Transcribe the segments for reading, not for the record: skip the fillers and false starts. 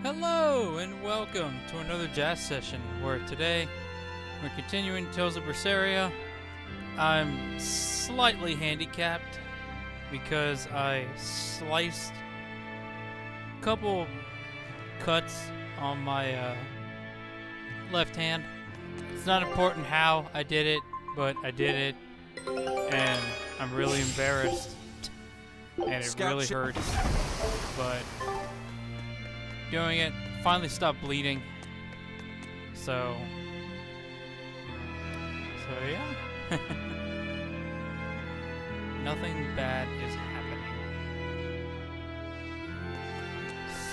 Hello and welcome to another jazz session where today we're continuing Tales of Berseria. I'm slightly handicapped because I sliced a couple cuts on my left hand. It's not important how I did it, but I did it and I'm really embarrassed and it really hurts, but doing it finally stopped bleeding, so yeah. Nothing bad is happening,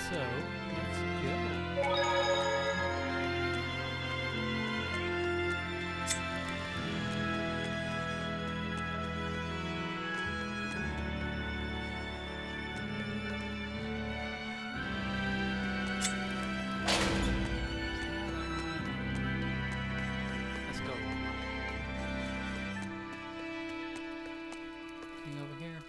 so let's go. Over here.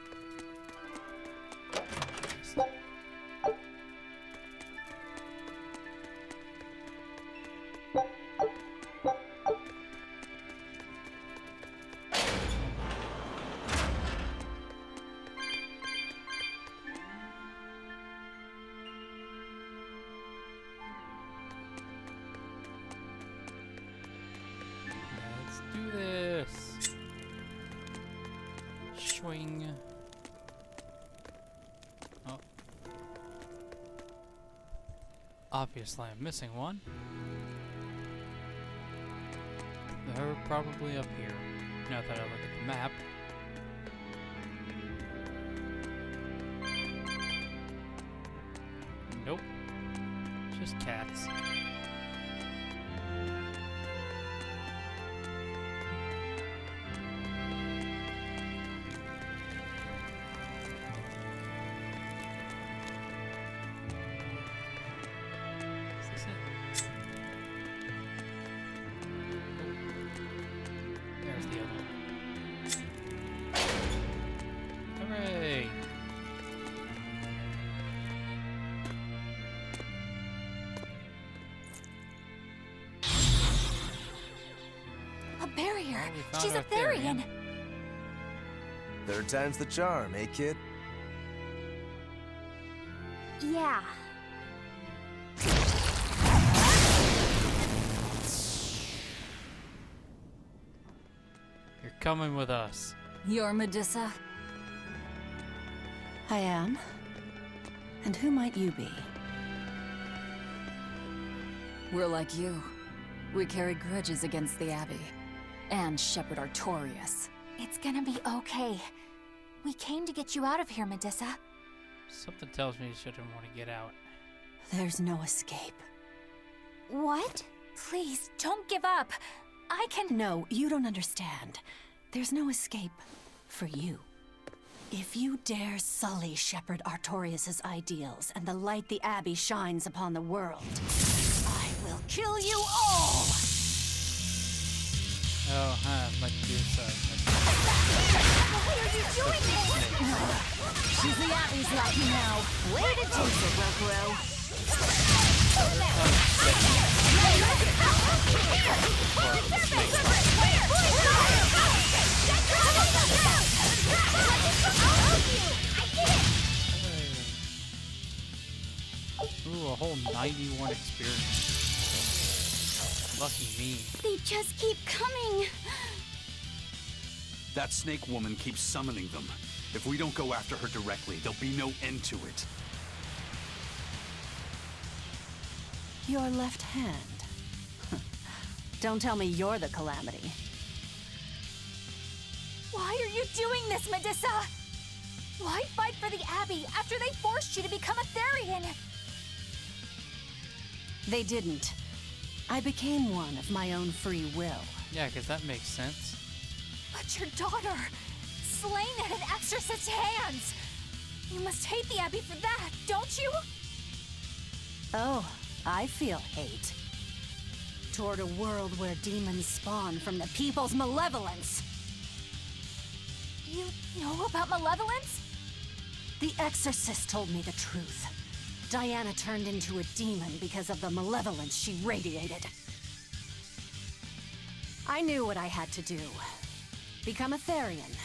Let's do this. Swing. Oh. Obviously, I'm missing one. They're probably up here, now that I look at the map. Nope. Just cats. There's the other one. Hooray! A barrier! Oh, we found She's our a Therian! Third time's the charm, eh, kid? Yeah. You're coming with us. You're Medusa? I am. And who might you be? We're like you. We carry grudges against the Abbey. And Shepherd Artorias. It's gonna be okay. We came to get you out of here, Medusa. Something tells me you shouldn't want to get out. There's no escape. What? Please, don't give up. I can— No, you don't understand. There's no escape for you. If you dare sully Shepherd Artorias' ideals and the light the Abbey shines upon the world, I will kill you all! Oh, Medusa. Why are you doing this? She's the Abbey's lucky now. Way to jinx it, Rokuro. Ooh, a whole 91 experience. Lucky me. They just keep coming. That snake woman keeps summoning them. If we don't go after her directly, there'll be no end to it. Your left hand. Don't tell me you're the calamity. Why are you doing this, Medusa? Why fight for the Abbey after they forced you to become a Therian? They didn't. I became one of my own free will. Yeah, because that makes sense. But your daughter, slain at an exorcist's hands. You must hate the Abbey for that, don't you? Oh, I feel hate. Toward a world where demons spawn from the people's malevolence. You know about malevolence? The exorcist told me the truth. Diana turned into a demon because of the malevolence she radiated. I knew what I had to do. Become a Therian,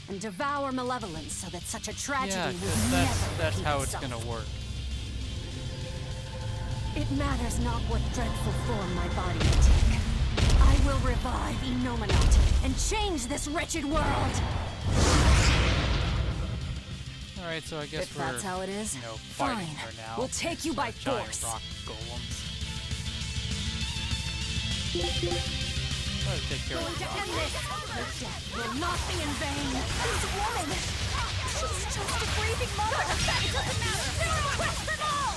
and devour malevolence so that such a tragedy Yeah, will 'cause never that's repeat how it's itself. gonna work. It matters not what dreadful form my body will take. I will revive Enominat and change this wretched world! Alright, so I guess If we're, that's how it is, you know, fighting fine. her now. We'll take you by Giant force. rock golems. Try to take care of the rock. Her death will not be in vain! This woman! She's just a grieving mother! It doesn't matter! Zero quest them all!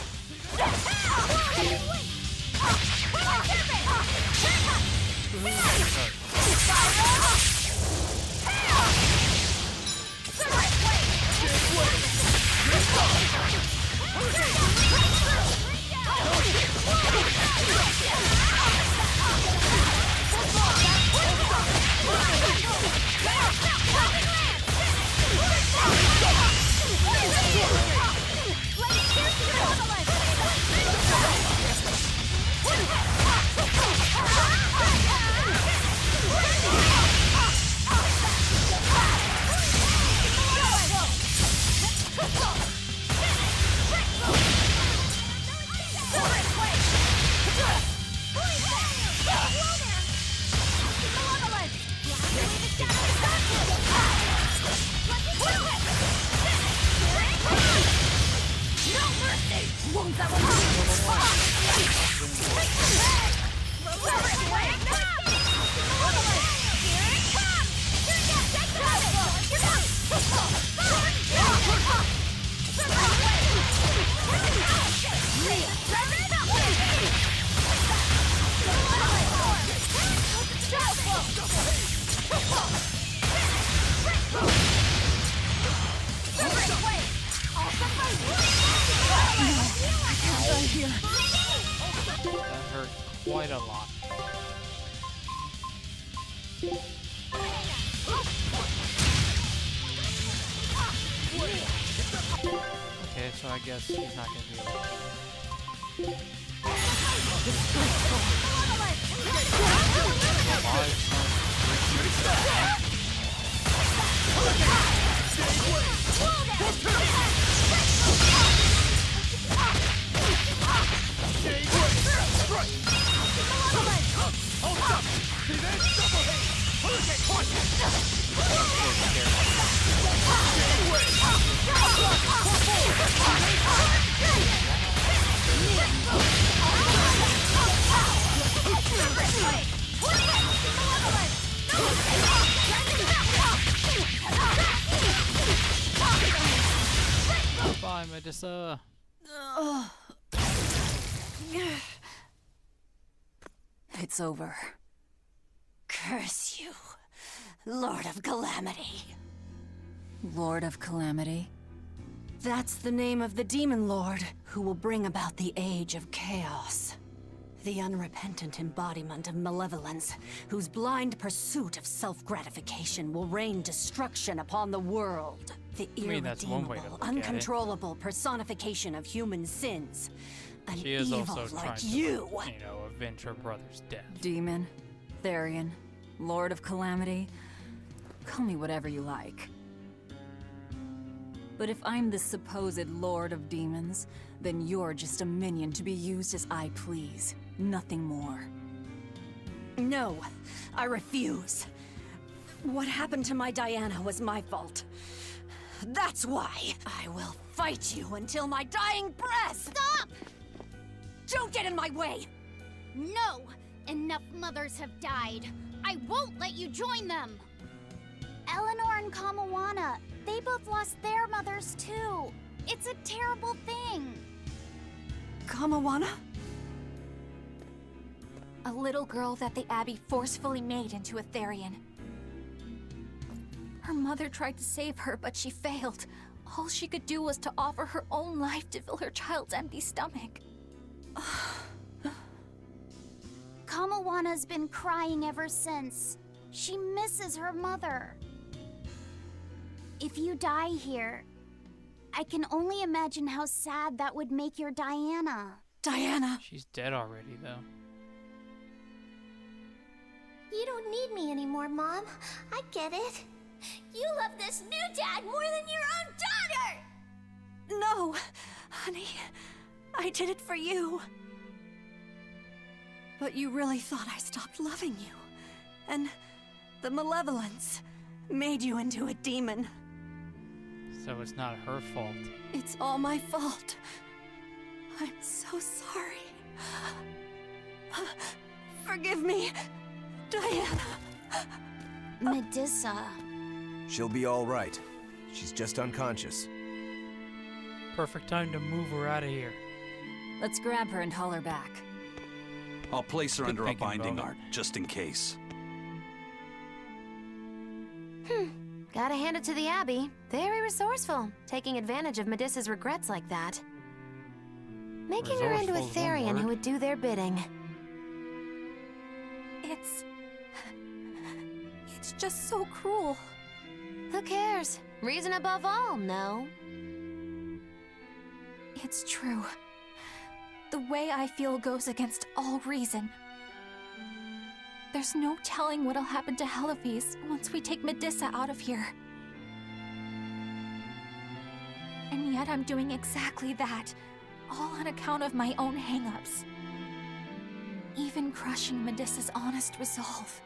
That hurt quite a lot. Okay, so I guess he's not gonna be able to. Bye, Medusa. It's over. Curse you, Lord of Calamity. Lord of Calamity. That's the name of the Demon Lord who will bring about the Age of Chaos. The unrepentant embodiment of malevolence, whose blind pursuit of self-gratification will rain destruction upon the world. The I mean, that's one way to irredeemable, look at it. uncontrollable personification of human sins. An She is evil also trying like to, you. you know, avenge her brother's death. Demon. Therian. Lord of Calamity. Call me whatever you like. But if I'm the supposed Lord of Demons, then you're just a minion to be used as I please. Nothing more. No, I refuse. What happened to my Diana was my fault. That's why I will fight you until my dying breath! Stop! Don't get in my way! No! Enough mothers have died. I won't let you join them! Eleanor and Kamawana, they both lost their mothers too. It's a terrible thing. Kamawana? A little girl that the Abbey forcefully made into a Therian. Her mother tried to save her, but she failed. All she could do was to offer her own life to fill her child's empty stomach. Kamawana's been crying ever since. She misses her mother. If you die here, I can only imagine how sad that would make your Diana. Diana! She's dead already, though. You don't need me anymore, Mom. I get it. You love this new dad more than your own daughter! No! Honey, I did it for you. But you really thought I stopped loving you. And the malevolence made you into a demon. So it's not her fault. It's all my fault. I'm so sorry. Forgive me, Diana. Medusa. She'll be all right. She's just unconscious. Perfect time to move her out of here. Let's grab her and haul her back. I'll place her Good under a thinking, binding Bowman. art, just in case. Gotta hand it to the Abbey. Very resourceful, taking advantage of Medusa's regrets like that. Making her into a Resourceful is one Therian word. who would do their bidding. It's just so cruel. Who cares? Reason above all, no? It's true. The way I feel goes against all reason. There's no telling what'll happen to Heliphys once we take Medusa out of here. And yet I'm doing exactly that, all on account of my own hang-ups. Even crushing Medusa's honest resolve.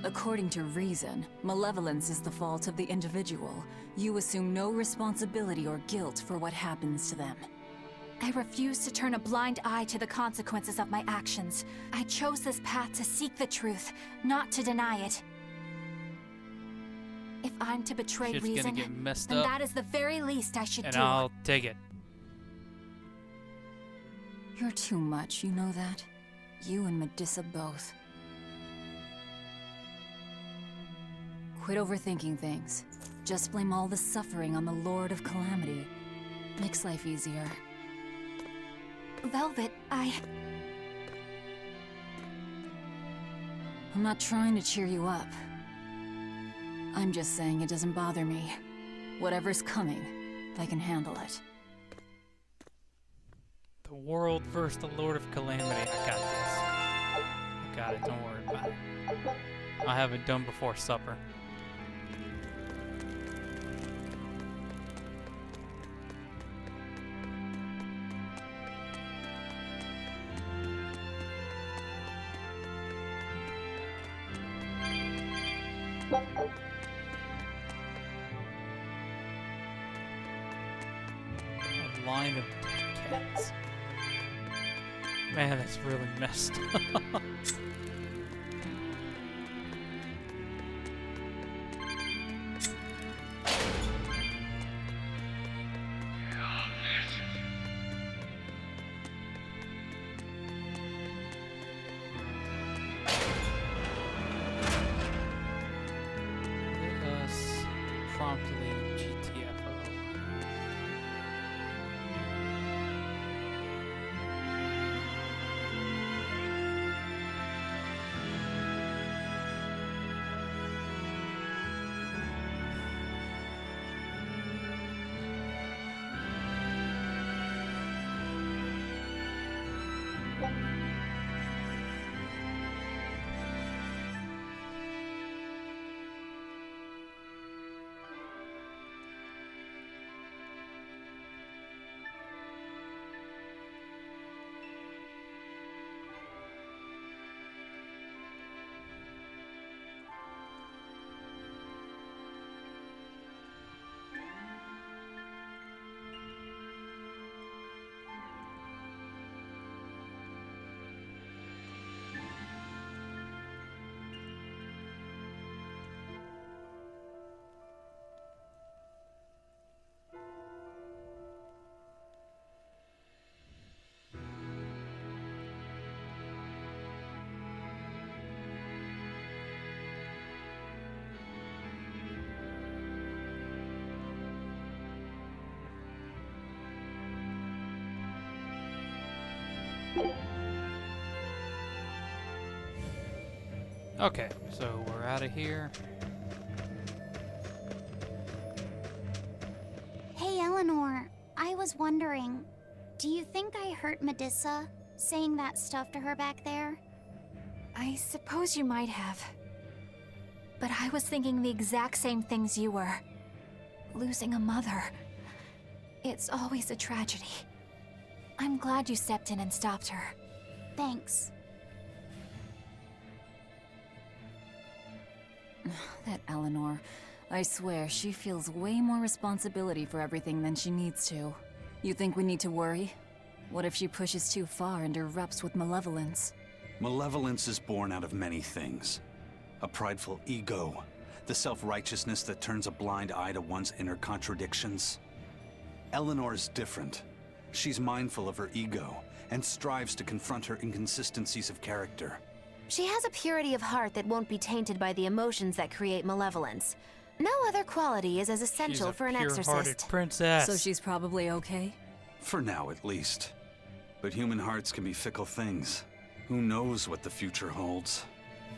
According to reason, malevolence is the fault of the individual. You assume no responsibility or guilt for what happens to them. I refuse to turn a blind eye to the consequences of my actions. I chose this path to seek the truth, not to deny it. If I'm to betray Shit's reason, gonna get messed then up, that is the very least I should and do. I'll take it. You're too much, you know that? You and Medusa both. Quit overthinking things. Just blame all the suffering on the Lord of Calamity. Makes life easier. Velvet, I'm not trying to cheer you up. I'm just saying it doesn't bother me. Whatever's coming, I can handle it. The world versus the Lord of Calamity. I got this. I got it. Don't worry about it. I'll have it done before supper. A line of cats. Man, that's really messed up. Let us promptly GTFO. Okay, so we're out of here. Eleanor, I was wondering, do you think I hurt Medusa saying that stuff to her back there? I suppose you might have. But I was thinking the exact same things you were. Losing a mother. It's always a tragedy. I'm glad you stepped in and stopped her. Thanks. That Eleanor. I swear, she feels way more responsibility for everything than she needs to. You think we need to worry? What if she pushes too far and erupts with malevolence? Malevolence is born out of many things. A prideful ego, the self-righteousness that turns a blind eye to one's inner contradictions. Eleanor's different. She's mindful of her ego and strives to confront her inconsistencies of character. She has a purity of heart that won't be tainted by the emotions that create malevolence. No other quality is as essential for an pure-hearted exorcist. princess. So she's probably okay? For now, at least. But human hearts can be fickle things. Who knows what the future holds?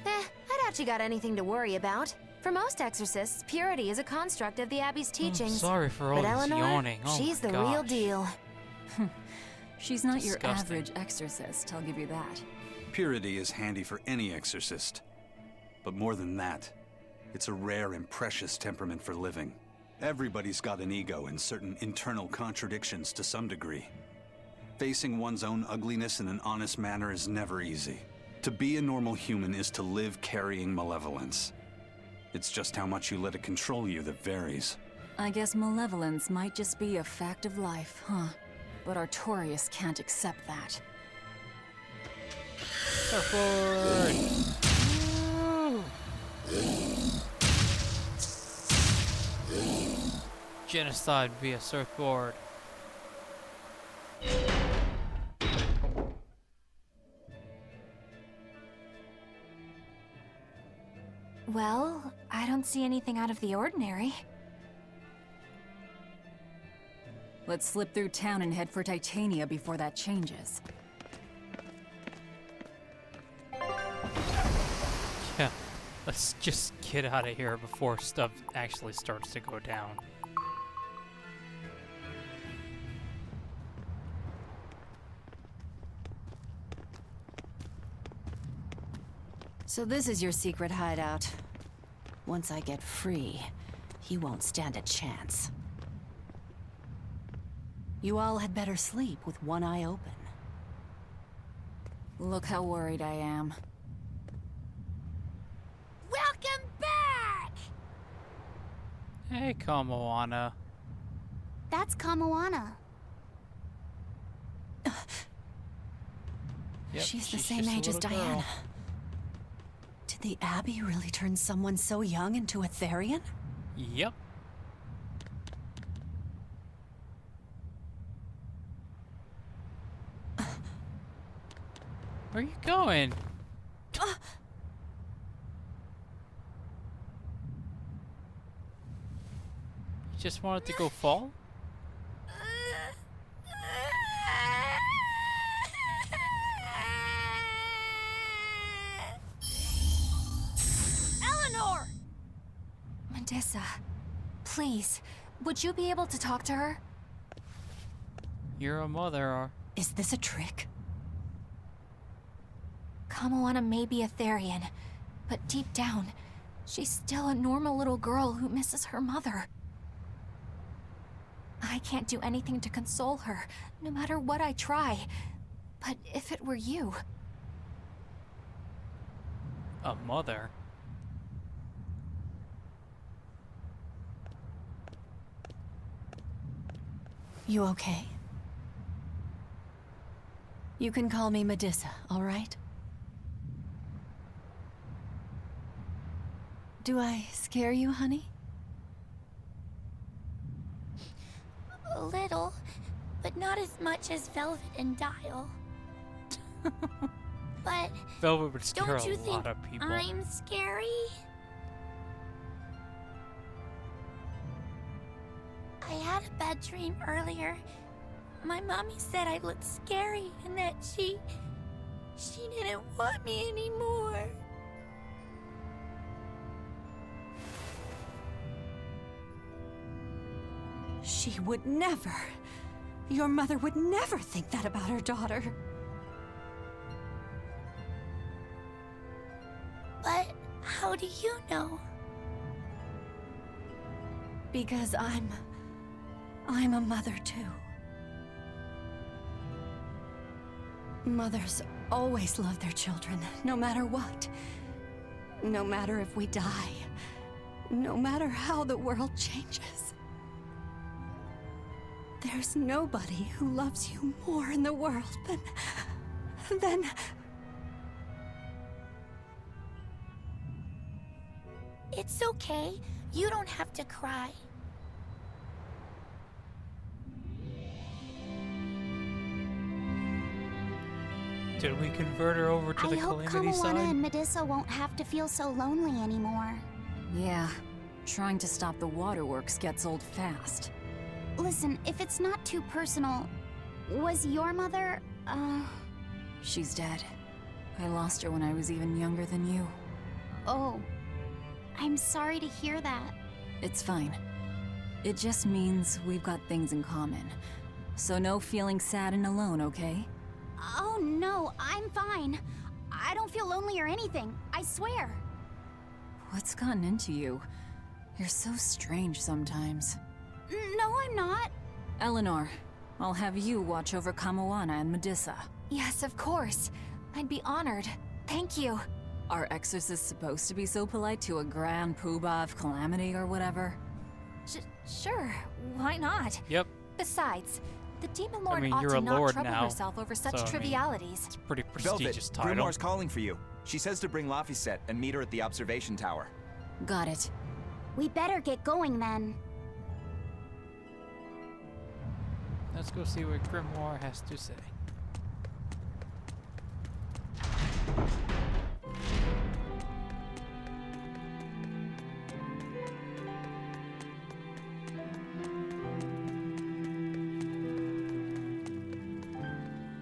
I doubt you got anything to worry about. For most exorcists, purity is a construct of the Abbey's teachings. Sorry for all but this Eleanor, yawning. Oh she's my the real gosh. deal. She's not your Disgusting. average exorcist, I'll give you that. Purity is handy for any exorcist. But more than that, it's a rare and precious temperament for living. Everybody's got an ego and certain internal contradictions to some degree. Facing one's own ugliness in an honest manner is never easy. To be a normal human is to live carrying malevolence. It's just how much you let it control you that varies. I guess malevolence might just be a fact of life, huh? But Artorias can't accept that. Surfboard! Genocide via surfboard. Well, I don't see anything out of the ordinary. Let's slip through town and head for Titania before that changes. Yeah, let's just get out of here before stuff actually starts to go down. So this is your secret hideout. Once I get free, he won't stand a chance. You all had better sleep with one eye open. Look how worried I am. Welcome back! Hey, Kamoana. That's Kamoana. Yep, She's the same just a age as little girl. Diana. Did the Abbey really turn someone so young into a Therian? Yep. Where are you going? You just wanted to go fall? Eleanor! Medusa, please, would you be able to talk to her? You're a mother, or Is this a trick? Kamoana may be a Therian, but deep down, she's still a normal little girl who misses her mother. I can't do anything to console her, no matter what I try. But if it were you, a mother. You okay? You can call me Medusa, all right? Do I scare you, honey? A little, but not as much as Velvet and Dial. But Velvet would scare don't you a think lot of people. I'm scary? I had a bad dream earlier. My mommy said I looked scary and that she didn't want me anymore. She would never. Your mother would never think that about her daughter. But how do you know? Because I'm a mother too. Mothers always love their children, no matter what. No matter if we die. No matter how the world changes. There's nobody who loves you more in the world than... It's okay. You don't have to cry. Did we convert her over to the I hope Calamity Kamawana side? and Medusa won't have to feel so lonely anymore. Yeah, trying to stop the waterworks gets old fast. Listen, if it's not too personal, was your mother, She's dead. I lost her when I was even younger than you. Oh. I'm sorry to hear that. It's fine. It just means we've got things in common. So no feeling sad and alone, okay? Oh no, I'm fine. I don't feel lonely or anything, I swear. What's gotten into you? You're so strange sometimes. No, I'm not. Eleanor, I'll have you watch over Kamawana and Medusa. Yes, of course. I'd be honored. Thank you. Are exorcists supposed to be so polite to a grand poobah of calamity or whatever? Sure, why not? Yep. Besides, the Demon Lord mean, ought you're to a not lord trouble now, herself over such so, I mean, trivialities. It's a pretty Velvet, prestigious title. Grimoire's calling for you. She says to bring Laphicet and meet her at the observation tower. Got it. We better get going then. Let's go see what Grimoire has to say.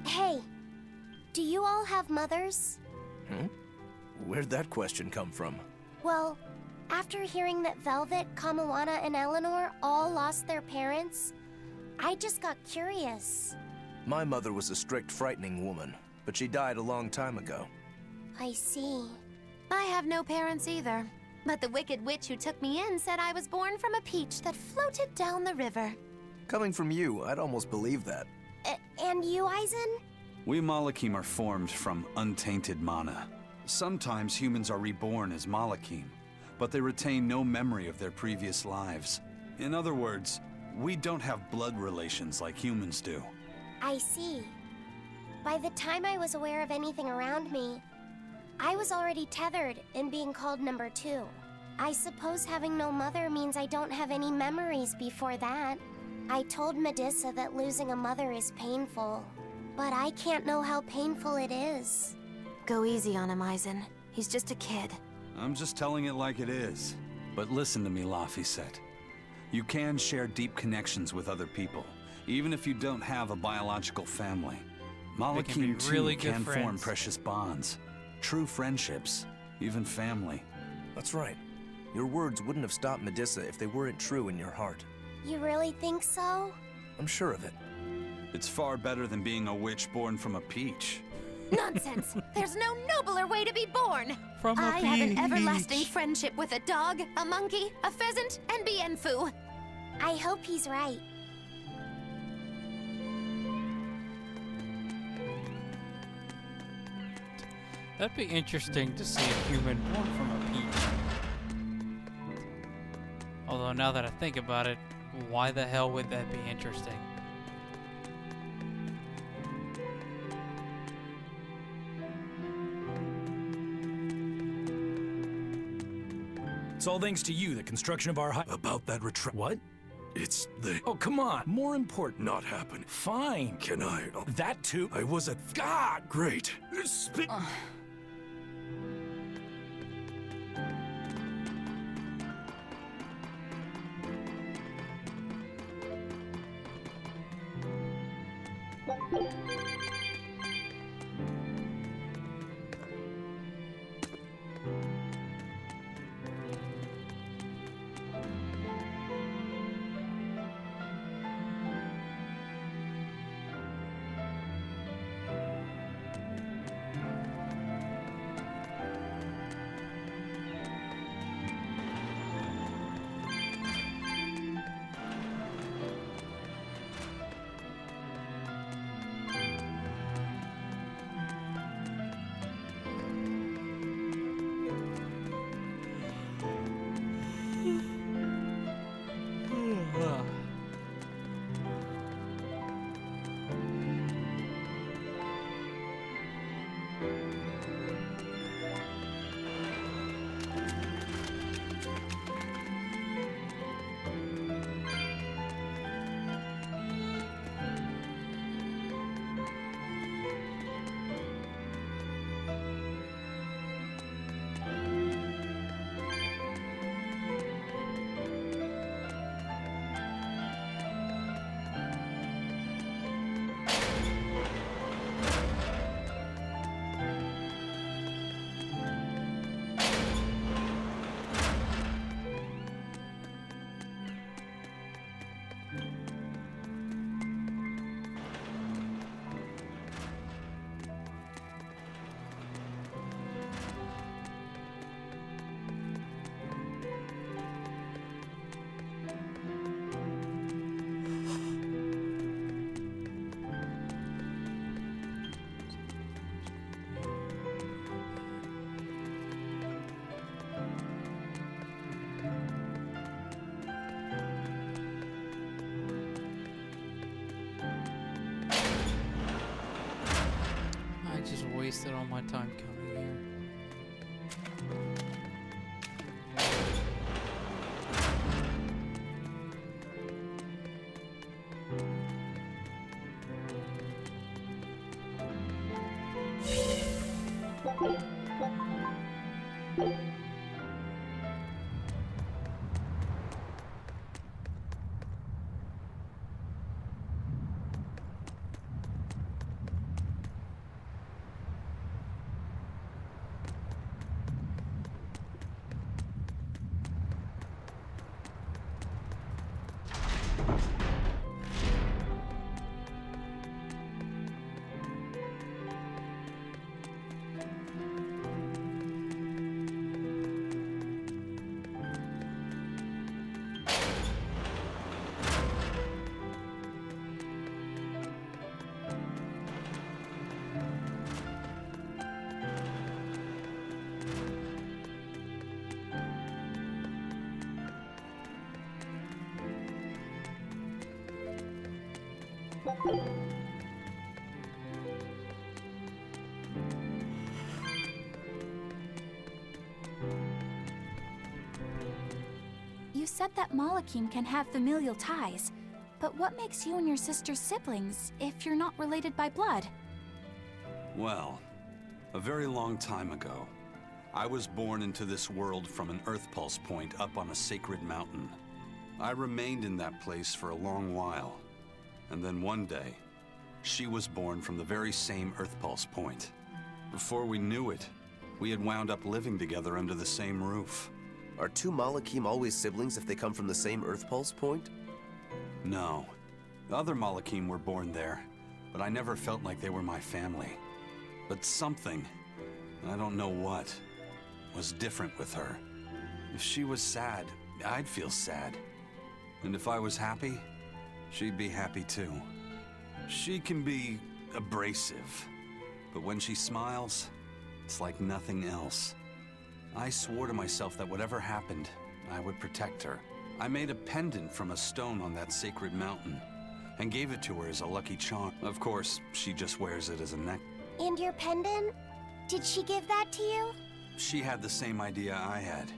Hey, do you all have mothers? Where'd that question come from? Well, after hearing that Velvet, Kamawana, and Eleanor all lost their parents, I just got curious. My mother was a strict, frightening woman, but she died a long time ago. I see. I have no parents either. But the wicked witch who took me in said I was born from a peach that floated down the river. Coming from you, I'd almost believe that. And you, Eisen? We Malachim are formed from untainted mana. Sometimes humans are reborn as Malachim, but they retain no memory of their previous lives. In other words, we don't have blood relations like humans do. I see. By the time I was aware of anything around me, I was already tethered and being called number 2. I suppose having no mother means I don't have any memories before that. I told Medusa that losing a mother is painful, but I can't know how painful it is. Go easy on him, Eisen. He's just a kid. I'm just telling it like it is. But listen to me, Laphicet. You can share deep connections with other people, even if you don't have a biological family. Malachim too really good can form friends. precious bonds, true friendships, even family. That's right. Your words wouldn't have stopped Medusa if they weren't true in your heart. You really think so? I'm sure of it. It's far better than being a witch born from a peach. Nonsense! There's no nobler way to be born! From a I have an peach. everlasting friendship with a dog, a monkey, a pheasant, and Bienfu. I hope he's right. That'd be interesting to see a human born from a peach. Although now that I think about it, why the hell would that be interesting? It's all thanks to you, the construction of our About that retract. What? It's the. Oh, come on. More important. Not happen. Fine. Can I? That too? I was at. God! Great. Spit. wasted all my time coming here. You said that Malakim can have familial ties, but what makes you and your sister siblings if you're not related by blood? Well, a very long time ago, I was born into this world from an Earth Pulse point up on a sacred mountain. I remained in that place for a long while, and then one day, she was born from the very same Earth Pulse point. Before we knew it, we had wound up living together under the same roof. Are two Malakim always siblings if they come from the same Earth Pulse point? No. The other Malakim were born there, but I never felt like they were my family. But something, I don't know what, was different with her. If she was sad, I'd feel sad. And if I was happy, she'd be happy too. She can be abrasive, but when she smiles, it's like nothing else. I swore to myself that whatever happened, I would protect her. I made a pendant from a stone on that sacred mountain and gave it to her as a lucky charm. Of course, she just wears it as a neck. And your pendant? Did she give that to you? She had the same idea I had.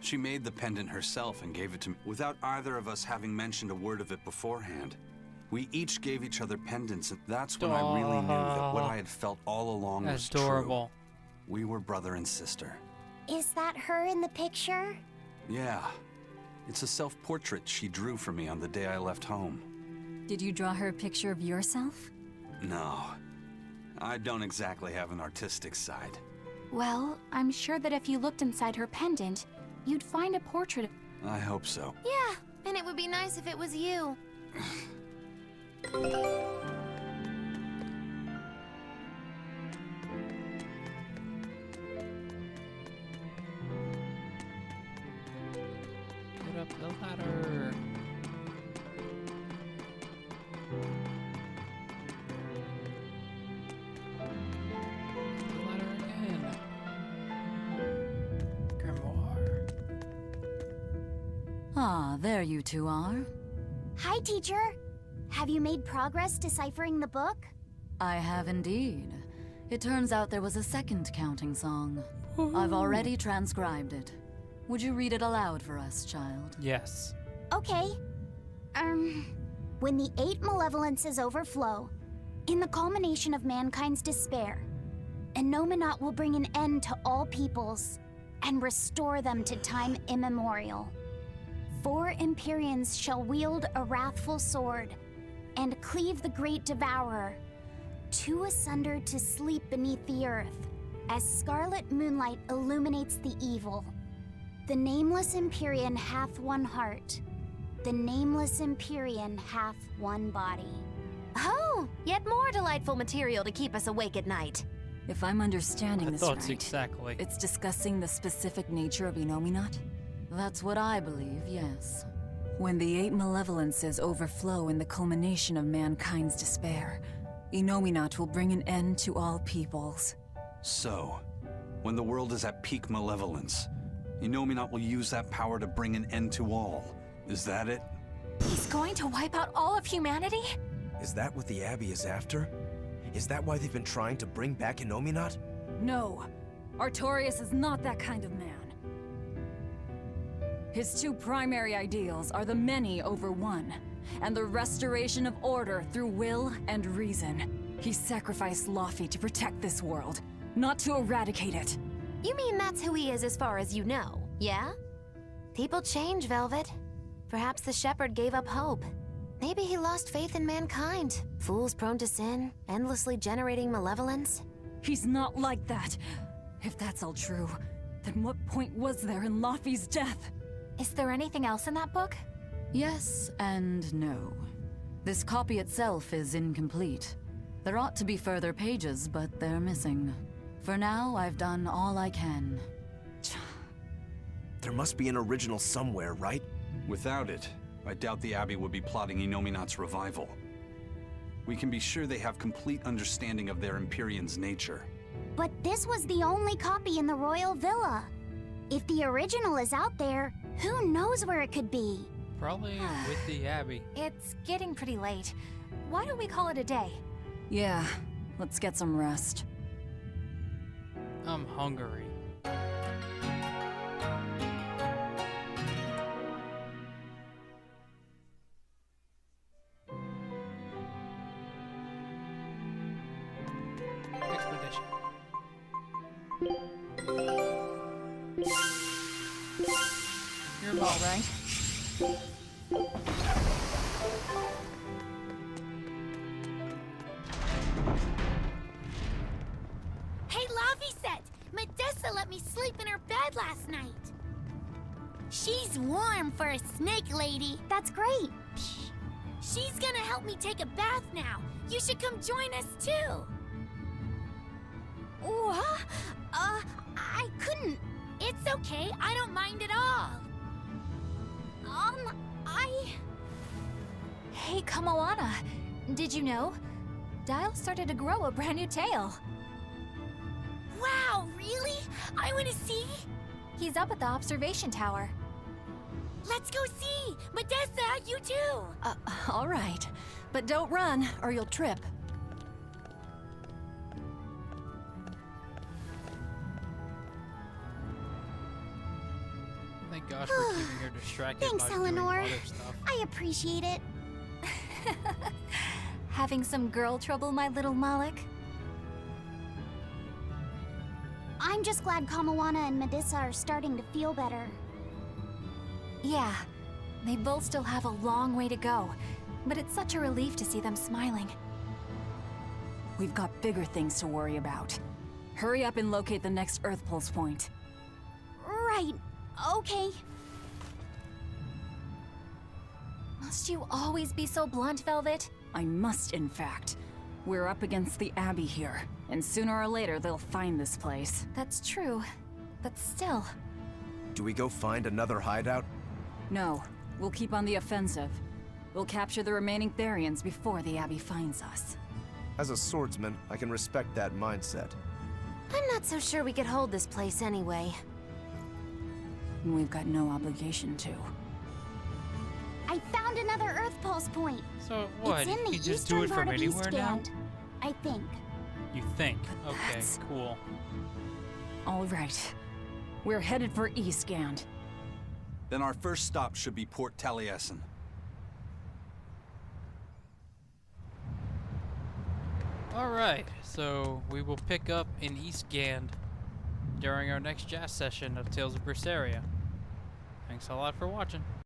She made the pendant herself and gave it to me without either of us having mentioned a word of it beforehand. We each gave each other pendants, and that's when I really knew that what I had felt all along was Adorable. true. We were brother and sister. Is that her in the picture? Yeah. It's a self-portrait she drew for me on the day I left home. Did you draw her a picture of yourself? No. I don't exactly have an artistic side. Well, I'm sure that if you looked inside her pendant, you'd find a portrait of... I hope so. Yeah, and it would be nice if it was you. Get up the ladder. The ladder again. Grimoire. Ah, there you two are. Hi, teacher. Have you made progress deciphering the book? I have indeed. It turns out there was a second counting song. I've already transcribed it. Would you read it aloud for us, child? Yes. Okay. When the 8 malevolences overflow, in the culmination of mankind's despair, Innominat will bring an end to all peoples and restore them to time immemorial. 4 Empyreans shall wield a wrathful sword and cleave the great devourer, 2 asunder to sleep beneath the earth, as scarlet moonlight illuminates the evil. The nameless Empyrean hath one heart. The nameless Empyrean hath one body. Oh, yet more delightful material to keep us awake at night. If I'm understanding this Thoughts right, exactly. it's discussing the specific nature of Innominat? That's what I believe, yes. When the 8 malevolences overflow in the culmination of mankind's despair, Innominat will bring an end to all peoples. So, when the world is at peak malevolence, Innominat will use that power to bring an end to all. Is that it? He's going to wipe out all of humanity? Is that what the Abbey is after? Is that why they've been trying to bring back Innominat? No, Artorias is not that kind of man. His two primary ideals are the many over one, and the restoration of order through will and reason. He sacrificed Laufey to protect this world, not to eradicate it. You mean that's who he is as far as you know, yeah? People change, Velvet. Perhaps the Shepherd gave up hope. Maybe he lost faith in mankind. Fools prone to sin, endlessly generating malevolence. He's not like that. If that's all true, then what point was there in Laufey's death? Is there anything else in that book? Yes and no. This copy itself is incomplete. There ought to be further pages, but they're missing. For now, I've done all I can. There must be an original somewhere, right? Without it, I doubt the Abbey would be plotting Innominat's revival. We can be sure they have complete understanding of their Empyrean's nature. But this was the only copy in the royal villa. If the original is out there, who knows where it could be? Probably with the Abbey. It's getting pretty late. Why don't we call it a day? Yeah, let's get some rest. I'm hungry. Expedition. You're All right. Hey, Laviset! Medessa let me sleep in her bed last night. She's warm for a snake lady. That's great. Psh. She's gonna help me take a bath now. You should come join us too. What? I couldn't. It's okay. I don't mind at all. Hey, Kamoana. Did you know? Dial started to grow a brand new tail. Wow, really? I want to see. He's up at the observation tower. Let's go see! Medessa, you too! All right. But don't run, or you'll trip. Thank gosh for keeping her distracted Thanks, by doing Eleanor. other stuff. I appreciate it. Having some girl trouble, my little Malik? I'm just glad Kamawana and Medissa are starting to feel better. Yeah, they both still have a long way to go, but it's such a relief to see them smiling. We've got bigger things to worry about. Hurry up and locate the next Earth Pulse point. Right, okay. Must you always be so blunt, Velvet? I must, in fact. We're up against the Abbey here, and sooner or later they'll find this place. That's true, but still. Do we go find another hideout? No, we'll keep on the offensive. We'll capture the remaining Therians before the Abbey finds us. As a swordsman, I can respect that mindset. I'm not so sure we could hold this place anyway. We've got no obligation to. I found another Earth Pulse point. So what? It's in the You just eastern do it part from of anywhere now? Eastgand, I think. You think? Okay, that's- cool. All right. We're headed for Eastgand. Then our first stop should be Port Taliesin. Alright, so we will pick up in Eastgand during our next jazz session of Tales of Berseria. Thanks a lot for watching.